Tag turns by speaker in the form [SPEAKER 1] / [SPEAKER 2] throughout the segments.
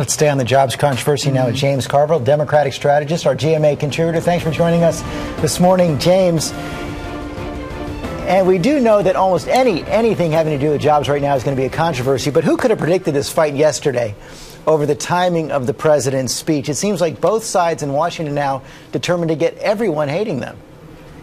[SPEAKER 1] Let's stay on the jobs controversy now with James Carville, Democratic strategist, our GMA contributor. Thanks for joining us this morning, James. And we do know that almost anything having to do with jobs right now is going to be a controversy. But who could have predicted this fight yesterday over the timing of the president's speech? It seems like both sides in Washington now determined to get everyone hating them.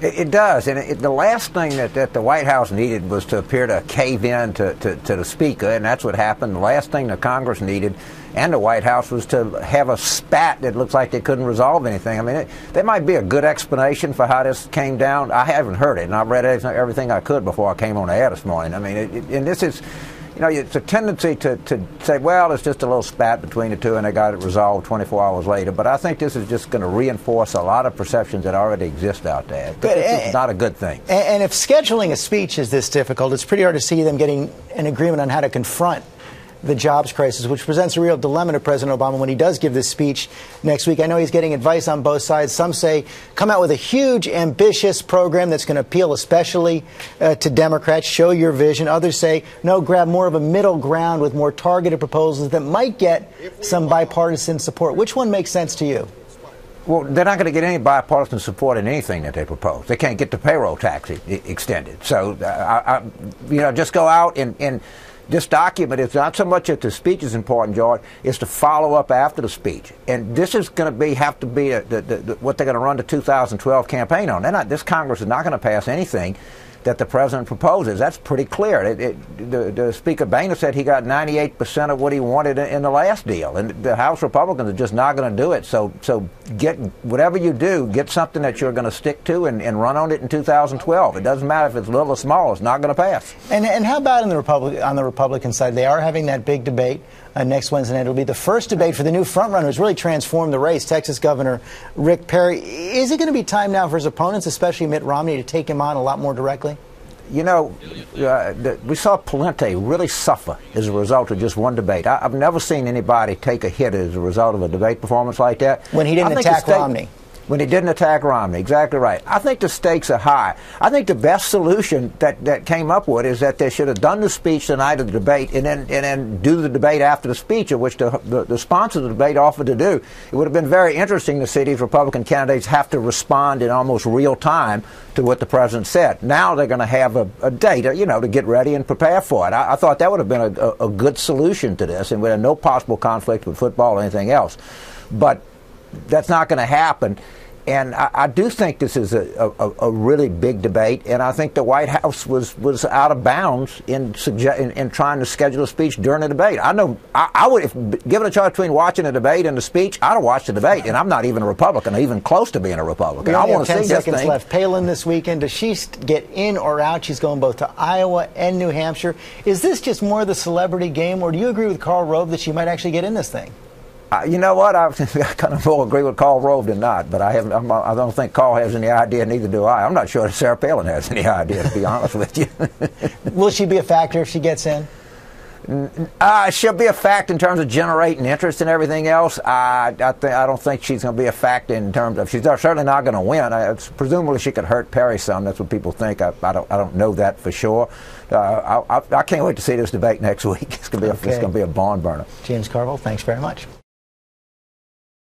[SPEAKER 2] It does. And the last thing that the White House needed was to appear to cave in to the Speaker. And that's what happened. The last thing the Congress needed and the White House was to have a spat that looks like they couldn't resolve anything. I mean, there might be a good explanation for how this came down. I haven't heard it, and I've read everything I could before I came on the air this morning. I mean, and this is, you know, it's a tendency to say, well, it's just a little spat between the two, and they got it resolved 24 hours later. But I think this is just going to reinforce a lot of perceptions that already exist out there. But it's not a good thing.
[SPEAKER 1] And if scheduling a speech is this difficult, it's pretty hard to see them getting an agreement on how to confront the jobs crisis, which presents a real dilemma to President Obama when he does give this speech next week. I know he's getting advice on both sides. Some say come out with a huge, ambitious program that's going to appeal especially to Democrats, show your vision. Others say, no, grab more of a middle ground with more targeted proposals that might get some bipartisan support. Which one makes sense to you?
[SPEAKER 2] Well, they're not going to get any bipartisan support in anything that they propose. They can't get the payroll tax extended. So, just go out and this document is not so much that the speech is important, George, it's to follow up after the speech. And this is going to have to be what they're going to run the 2012 campaign on. This Congress is not going to pass anything that the president proposes. That's pretty clear. The Speaker Boehner said he got 98% of what he wanted in the last deal, and the House Republicans are just not going to do it. So get whatever you do, get something that you're going to stick to and run on it in 2012. It doesn't matter if it's little or small; it's not going to pass.
[SPEAKER 1] And how about on the Republican side? They are having that big debate next Wednesday night. It'll be the first debate for the new frontrunner who's really transformed the race, Texas Governor Rick Perry. Is it going to be time now for his opponents, especially Mitt Romney, to take him on a lot more directly?
[SPEAKER 2] You know, we saw Palin really suffer as a result of just one debate. I've never seen anybody take a hit as a result of a debate performance like that.
[SPEAKER 1] When he didn't attack Romney.
[SPEAKER 2] When he didn't attack Romney, exactly right. I think the stakes are high. I think the best solution that came up with is that they should have done the speech the night of the debate and then do the debate after the speech, of which the sponsor of the debate offered to do. It would have been very interesting to see these Republican candidates have to respond in almost real time to what the president said. Now they're going to have a date, to get ready and prepare for it. I thought that would have been a good solution to this, and with no possible conflict with football or anything else. But that's not going to happen. And I do think this is a really big debate, and I think the White House was out of bounds in trying to schedule a speech during the debate. I know I would, if given a choice between watching a debate and the speech, I'd have watched the debate, and I'm not even a Republican, or even close to being a Republican.
[SPEAKER 1] I
[SPEAKER 2] want to see
[SPEAKER 1] 10 seconds
[SPEAKER 2] this thing.
[SPEAKER 1] left. Palin this weekend, does she get in or out? She's going both to Iowa and New Hampshire. Is this just more of the celebrity game, or do you agree with Karl Rove that she might actually get in this thing?
[SPEAKER 2] You know what? I kind of more agree with Karl Rove than not, but I don't think Karl has any idea, neither do I. I'm not sure that Sarah Palin has any idea, to be honest with you.
[SPEAKER 1] Will she be a factor if she gets in?
[SPEAKER 2] She'll be a factor in terms of generating interest and everything else. I don't think she's going to be a factor in terms of, she's certainly not going to win. Presumably she could hurt Perry some. That's what people think. I don't know that for sure. I can't wait to see this debate next week. It's going to be a barn burner.
[SPEAKER 1] James Carville, thanks very much.